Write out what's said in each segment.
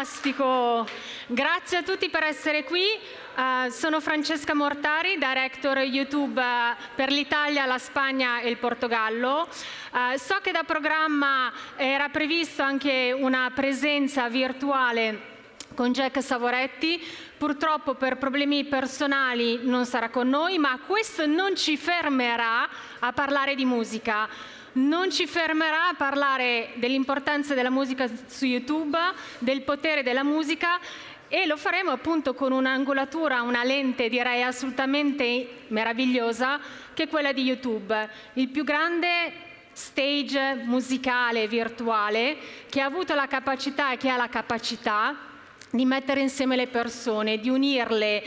Fantastico! Grazie a tutti per essere qui. Sono Francesca Mortari, Director YouTube per l'Italia, la Spagna e il Portogallo. So che da programma era previsto anche una presenza virtuale con Jack Savoretti. Purtroppo per problemi personali non sarà con noi, ma questo non ci fermerà a parlare di musica. Non ci fermerà a parlare dell'importanza della musica su YouTube, del potere della musica, e lo faremo appunto con un'angolatura, una lente direi assolutamente meravigliosa, che è quella di YouTube, il più grande stage musicale virtuale che ha avuto la capacità e che ha la capacità di mettere insieme le persone, di unirle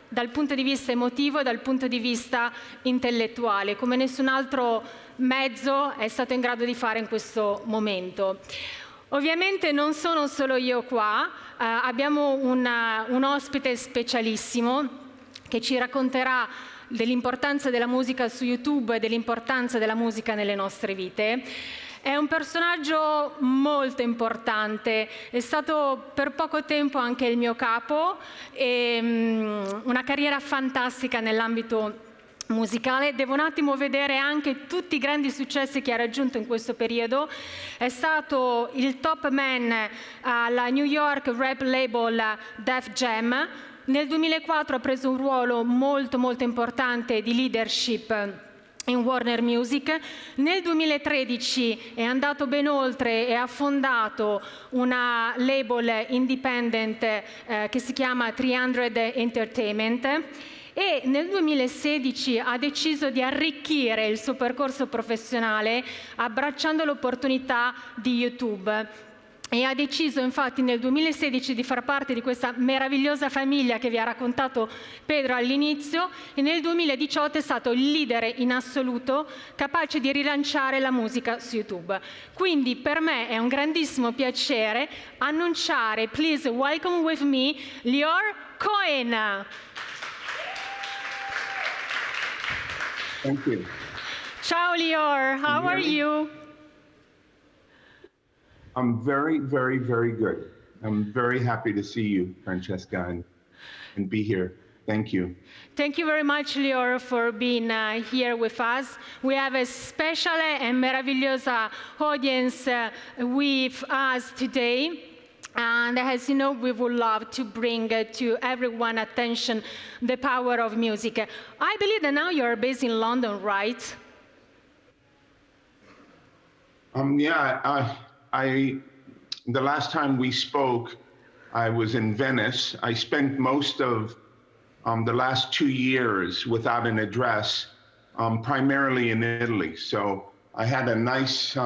dal punto di vista emotivo e dal punto di vista intellettuale, come nessun altro mezzo è stato in grado di fare in questo momento. Ovviamente non sono solo io qua, abbiamo un ospite specialissimo che ci racconterà dell'importanza della musica su YouTube e dell'importanza della musica nelle nostre vite. È un personaggio molto importante, è stato per poco tempo anche il mio capo e una carriera fantastica nell'ambito musicale. Devo un attimo vedere anche tutti i grandi successi che ha raggiunto in questo periodo. È stato il top man alla New York rap label Def Jam. Nel 2004 ha preso un ruolo molto importante di leadership in Warner Music. Nel 2013 è andato ben oltre e ha fondato una label independent che si chiama 300 Entertainment, e nel 2016 ha deciso di arricchire il suo percorso professionale abbracciando l'opportunità di YouTube. E ha deciso infatti nel 2016 di far parte di questa meravigliosa famiglia che vi ha raccontato Pedro all'inizio, e nel 2018 è stato il leader in assoluto capace di rilanciare la musica su YouTube. Quindi per me è un grandissimo piacere annunciare, please welcome with me, Lyor Cohen. Thank you. Ciao Lyor, how are you? I'm very good. I'm very happy to see you, Francesca, and be here. Thank you. Thank you very much, Lyor, for being here with us. We have a special and meravigliosa audience with us today. And as you know, we would love to bring to everyone's attention the power of music. I believe that now you're based in London, right? Yeah, the last time we spoke, I was in Venice. I spent most of the last 2 years without an address, primarily in Italy. So I had a nice,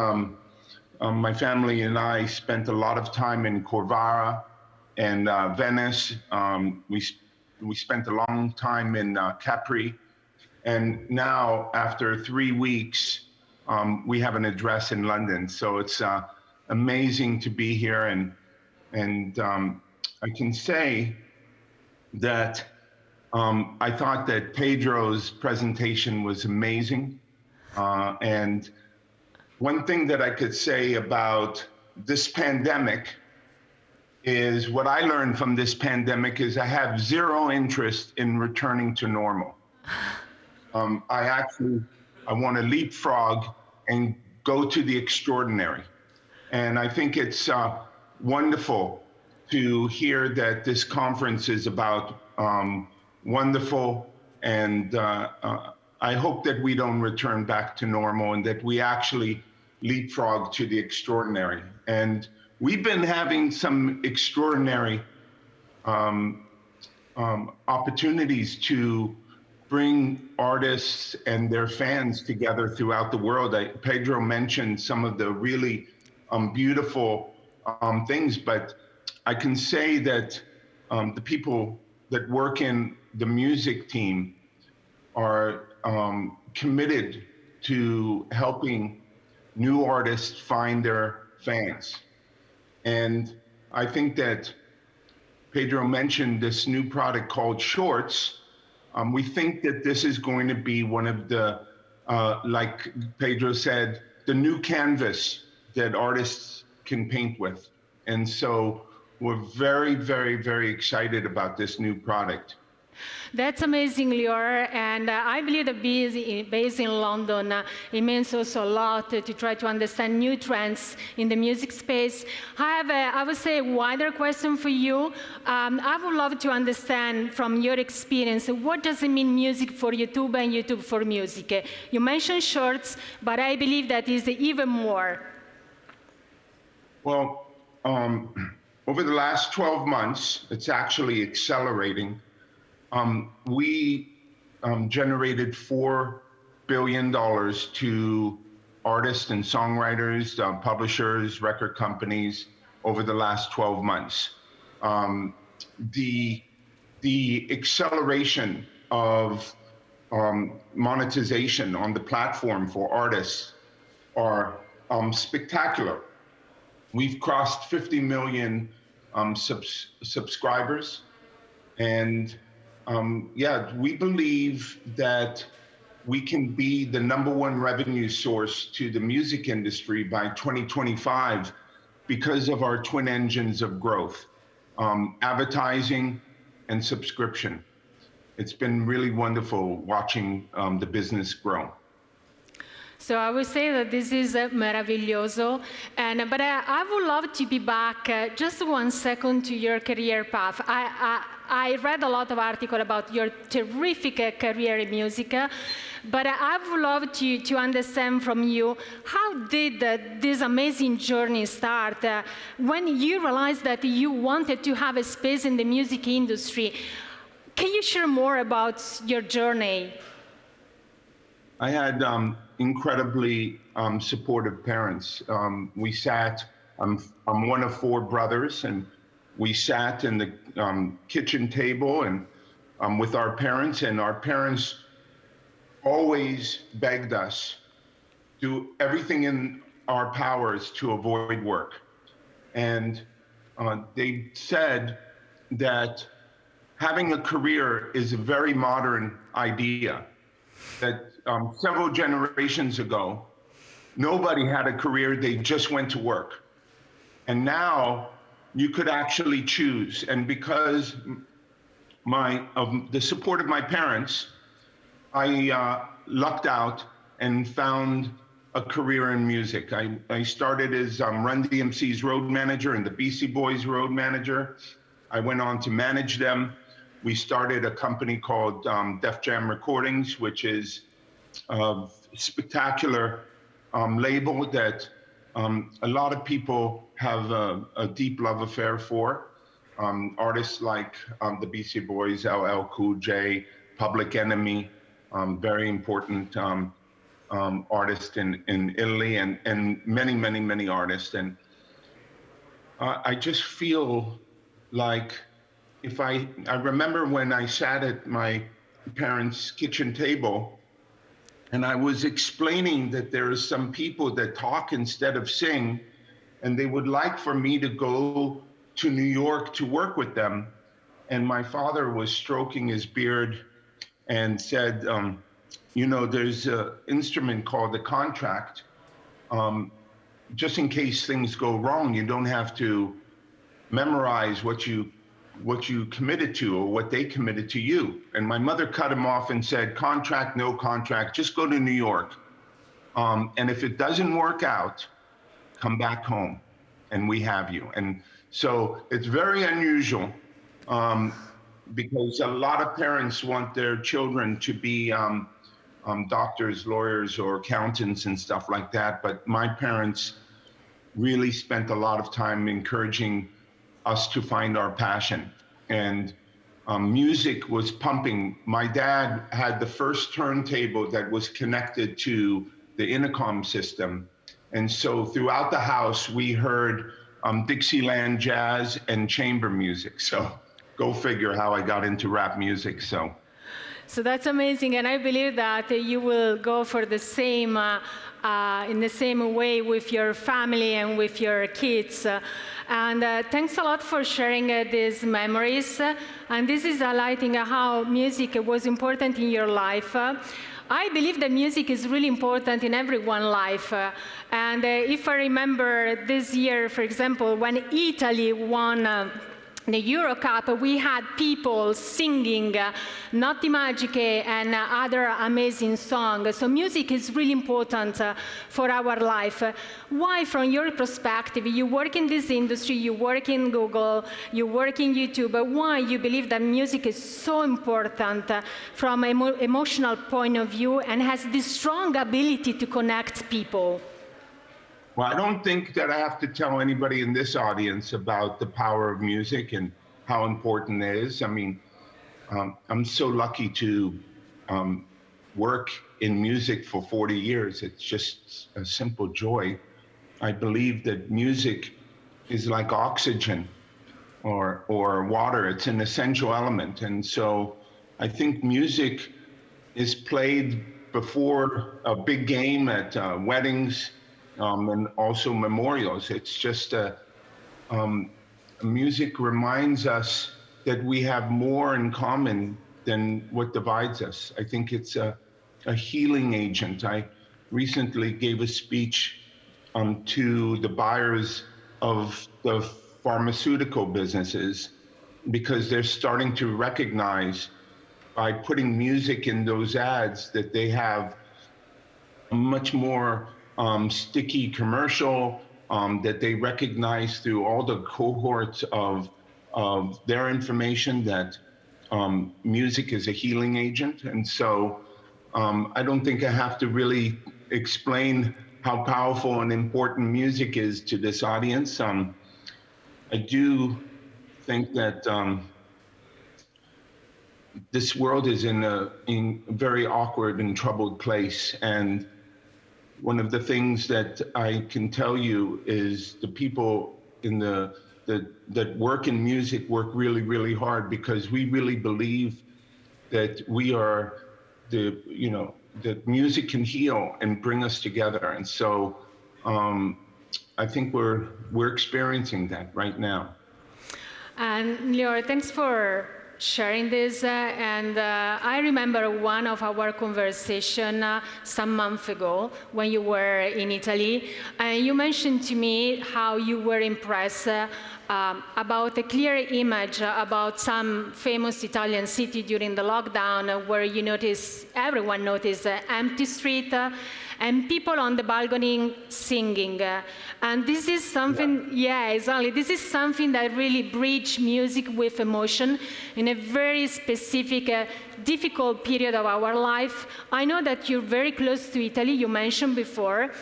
my family and I spent a lot of time in Corvara and Venice. We spent a long time in Capri. And now, after 3 weeks, we have an address in London. So it's amazing to be here, and I can say that I thought that Pedro's presentation was amazing, and one thing that I could say about this pandemic is what I learned from this pandemic is I have zero interest in returning to normal. I want to leapfrog and go to the extraordinary. And I think it's wonderful to hear that this conference is about wonderful, and I hope that we don't return back to normal and that we actually leapfrog to the extraordinary. And we've been having some extraordinary opportunities to bring artists and their fans together throughout the world. Pedro mentioned some of the really beautiful things, but I can say that the people that work in the music team are committed to helping new artists find their fans. And I think that Pedro mentioned this new product called Shorts. We think that this is going to be one of the, like Pedro said, the new canvas that artists can paint with. And so we're very, very, very excited about this new product. That's amazing, Lyor, and I believe that based in London, it means also a lot to try to understand new trends in the music space. I have, I would say, a wider question for you. I would love to understand from your experience, what does it mean music for YouTube and YouTube for music? You mentioned shorts, but I believe that is even more. Well, over the last 12 months, it's actually accelerating. We generated $4 billion to artists and songwriters, publishers, record companies over the last 12 months. The acceleration of monetization on the platform for artists are spectacular. We've crossed 50 million subscribers, and yeah, we believe that we can be the #1 revenue source to the music industry by 2025 because of our twin engines of growth, advertising and subscription. It's been really wonderful watching the business grow. So I would say that this is meraviglioso, but I would love to be back just 1 second to your career path. I read a lot of articles about your terrific career in music, but I would love to understand from you, how did this amazing journey start? When you realized that you wanted to have a space in the music industry, can you share more about your journey? I had incredibly supportive parents. We sat, I'm one of 4 brothers, and we sat in the kitchen table and with our parents, and our parents always begged us do everything in our powers to avoid work. And they said that having a career is a very modern idea, that several generations ago, nobody had a career, they just went to work. And now you could actually choose. And because of the support of my parents, I lucked out and found a career in music. I started as Run DMC's road manager and the Beastie Boys road manager. I went on to manage them. We started a company called Def Jam Recordings, which is a spectacular label that a lot of people have a deep love affair for. Artists like the Beastie Boys, LL Cool J, Public Enemy, very important artist in Italy, and many, many, many artists. And I just feel like I remember when I sat at my parents' kitchen table and I was explaining that there are some people that talk instead of sing, and they would like for me to go to New York to work with them. And my father was stroking his beard and said, you know, there's an instrument called the contract. Just in case things go wrong, you don't have to memorize what you committed to or what they committed to you. And my mother cut him off and said, contract, no contract, just go to New York. And if it doesn't work out, come back home and we have you. And so it's very unusual because a lot of parents want their children to be doctors, lawyers, or accountants and stuff like that. But my parents really spent a lot of time encouraging us to find our passion. And music was pumping. My dad had the first turntable that was connected to the intercom system. And so throughout the house, we heard Dixieland jazz and chamber music. So go figure how I got into rap music. So So that's amazing, and I believe that you will go for the same, in the same way with your family and with your kids. And thanks a lot for sharing these memories. And this is highlighting how music was important in your life. I believe that music is really important in everyone's life. And if I remember this year, for example, when Italy won the Euro Cup, we had people singing Notti Magiche and other amazing songs. So music is really important for our life. Why, from your perspective, you work in this industry, you work in Google, you work in YouTube, but why you believe that music is so important from an emotional point of view and has this strong ability to connect people? Well, I don't think that I have to tell anybody in this audience about the power of music and how important it is. I mean, I'm so lucky to work in music for 40 years. It's just a simple joy. I believe that music is like oxygen or water. It's an essential element. And so I think music is played before a big game at weddings, and also memorials. It's just music reminds us that we have more in common than what divides us. I think it's a healing agent. I recently gave a speech to the buyers of the pharmaceutical businesses because they're starting to recognize by putting music in those ads that they have a much more sticky commercial, that they recognize through all the cohorts of their information that music is a healing agent. And so I don't think I have to really explain how powerful and important music is to this audience. I do think that this world is in a very awkward and troubled place. And one of the things that I can tell you is the people in that work in music work really, really hard because we really believe that we are that music can heal and bring us together. And so I think we're experiencing that right now. And Lyor, thanks for sharing this. I remember one of our conversation some months ago when you were in Italy, and you mentioned to me how you were impressed about a clear image about some famous Italian city during the lockdown where you notice, everyone noticed empty street and people on the balcony singing. And this is something, yeah, exactly. This is something that really bridges music with emotion in a very specific, difficult period of our life. I know that you're very close to Italy, you mentioned before.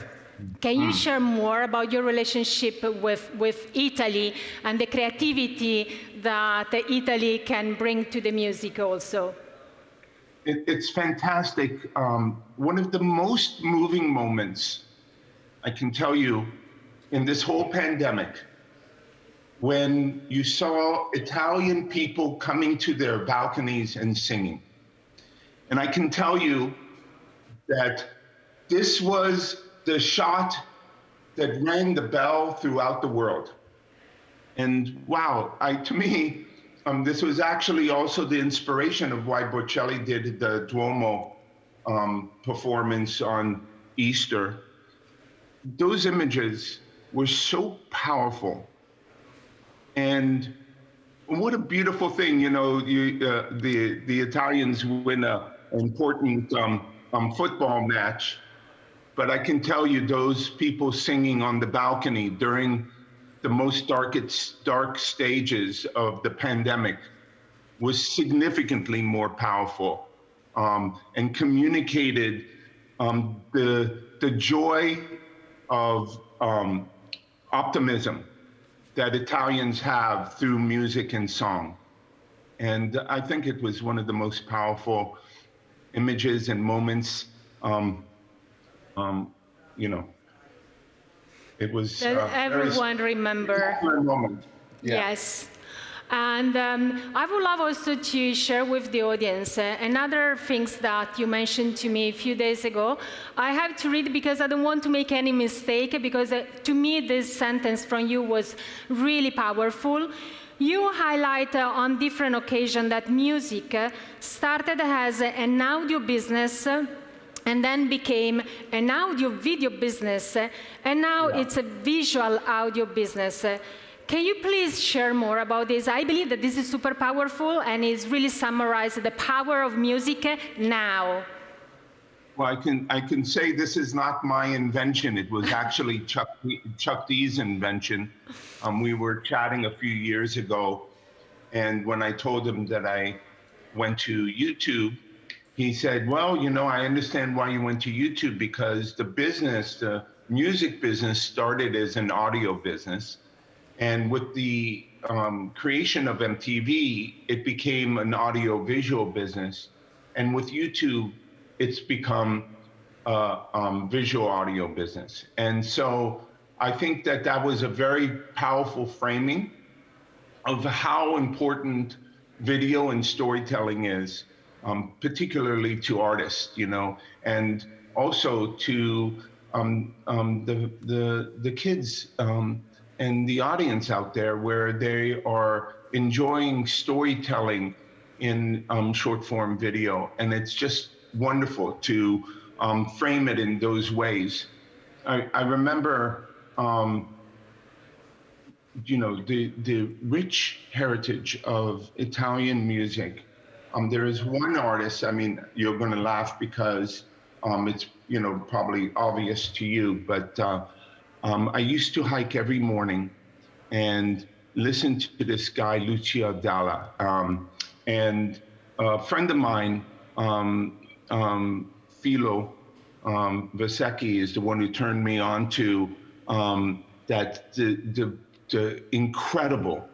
Can you share more about your relationship with Italy and the creativity that Italy can bring to the music also? It's fantastic. One of the most moving moments, I can tell you, in this whole pandemic, when you saw Italian people coming to their balconies and singing. And I can tell you that this was the shot that rang the bell throughout the world. And wow, to me, this was actually also the inspiration of why Bocelli did the Duomo performance on Easter. Those images were so powerful. And what a beautiful thing, the Italians win an important football match. But I can tell you those people singing on the balcony during the most dark stages of the pandemic was significantly more powerful and communicated the joy of optimism that Italians have through music and song. And I think it was one of the most powerful images and moments. It was that everyone remember. Moment. Yeah. Yes. And I would love also to share with the audience another things that you mentioned to me a few days ago. I have to read because I don't want to make any mistake, because to me this sentence from you was really powerful. You highlight on different occasions that music started as an audio business and then became an audio video business, and now it's a visual audio business. Can you please share more about this? I believe that this is super powerful and is really summarized the power of music now. Well, I can say this is not my invention. It was actually Chuck D's invention. We were chatting a few years ago, and when I told him that I went to YouTube, he said, well, you know, I understand why you went to YouTube, because the music business started as an audio business. And with the creation of MTV, it became an audio-visual business. And with YouTube, it's become a visual audio business. And so I think that that was a very powerful framing of how important video and storytelling is, particularly to artists, you know, and also to the kids and the audience out there, where they are enjoying storytelling in short form video. And it's just wonderful to frame it in those ways. I remember, you know, the rich heritage of Italian music. There is one artist, I mean, you're going to laugh because it's, you know, probably obvious to you, but I used to hike every morning and listen to this guy, Lucio Dalla. And a friend of mine, Philo Vasecki, is the one who turned me on to that the incredible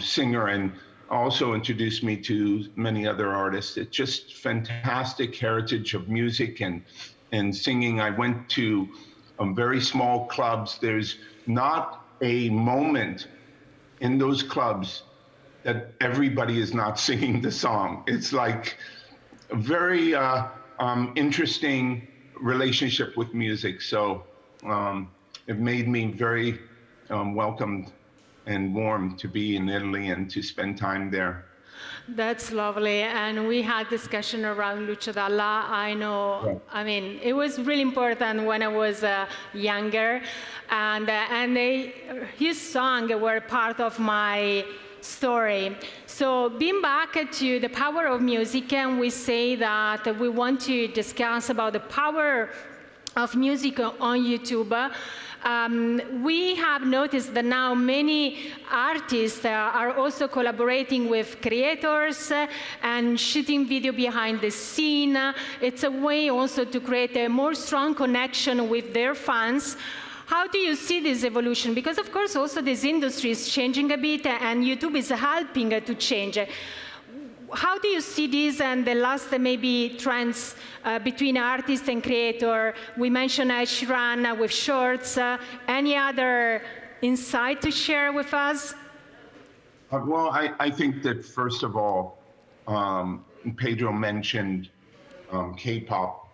singer, and also introduced me to many other artists. It's just fantastic heritage of music and singing. I went to very small clubs. There's not a moment in those clubs that everybody is not singing the song. It's like a very interesting relationship with music. So it made me very welcomed and warm to be in Italy and to spend time there. That's lovely. And we had discussion around Lucio Dalla. I know, yeah. I mean, it was really important when I was younger. And his songs were part of my story. So being back to the power of music, and we say that we want to discuss about the power of music on YouTube. We have noticed that now many artists are also collaborating with creators and shooting video behind the scene. It's a way also to create a more strong connection with their fans. How do you see this evolution? Because of course also this industry is changing a bit and YouTube is helping to change. How do you see this and the last maybe trends between artist and creator? We mentioned Ed Sheeran with Shorts. Any other insight to share with us? Well, I think that first of all, Pedro mentioned K-pop.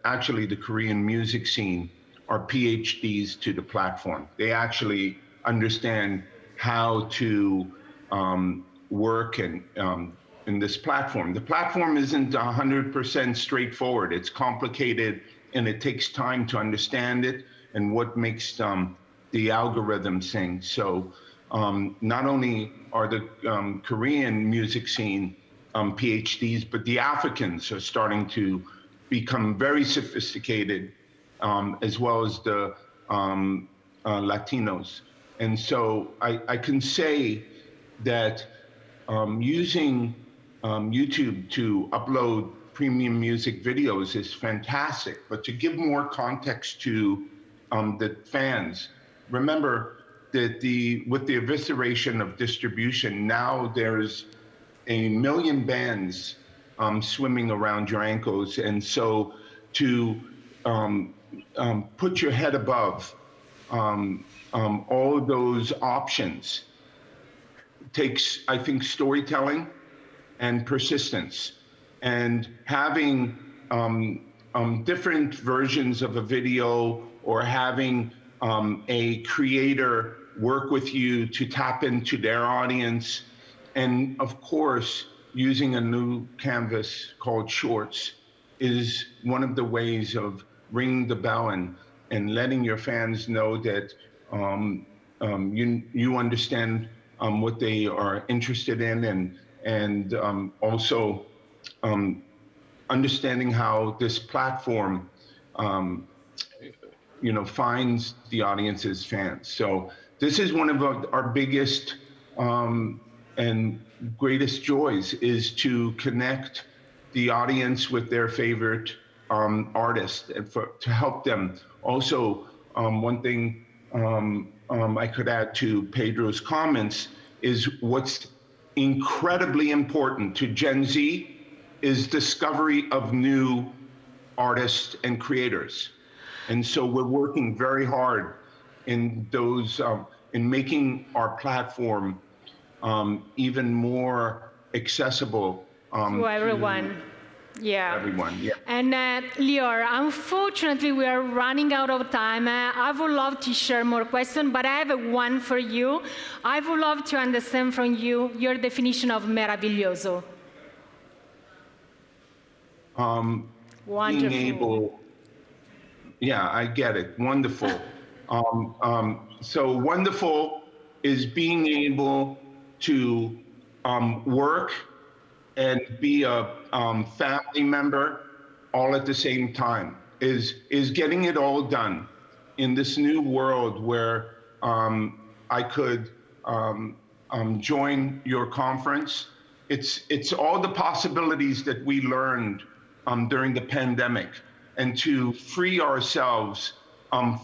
Actually, the Korean music scene are PhDs to the platform. They actually understand how to work and in this platform. The platform isn't 100% straightforward. It's complicated and it takes time to understand it and what makes the algorithm sing. So not only are the Korean music scene PhDs, but the Africans are starting to become very sophisticated, as well as the Latinos. And so I can say that using YouTube to upload premium music videos is fantastic, but to give more context to the fans, remember that with the evisceration of distribution, now there's 1 million bands swimming around your ankles, and so to put your head above all of those options takes, I think, storytelling and persistence, and having different versions of a video, or having a creator work with you to tap into their audience, and of course, using a new canvas called Shorts is one of the ways of ringing the bell and letting your fans know that you understand what they are interested in, and also understanding how this platform finds the audience's fans. So this is one of our biggest and greatest joys, is to connect the audience with their favorite artists, and to help them. Also, one thing I could add to Pedro's comments is what's incredibly important to Gen Z is discovery of new artists and creators. And so we're working very hard in those, in making our platform even more accessible to everyone. Yeah. Everyone, yeah. And Lyor, unfortunately, we are running out of time. I would love to share more questions, but I have one for you. I would love to understand from you your definition of meraviglioso. Wonderful. Being able, yeah, I get it. Wonderful. So wonderful is being able to work and be a family member all at the same time, is getting it all done in this new world where I could join your conference. It's all the possibilities that we learned during the pandemic, and to free ourselves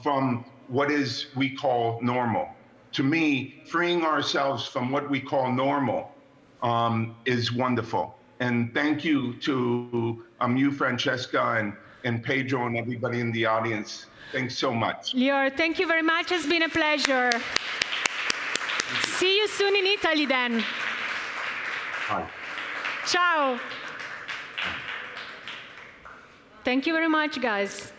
from what we call normal. To me, freeing ourselves from what we call normal is wonderful. And thank you to you, Francesca, and Pedro, and everybody in the audience. Thanks so much. Lyor, thank you very much. It's been a pleasure. See you soon in Italy then. Bye. Ciao. Thank you very much, guys.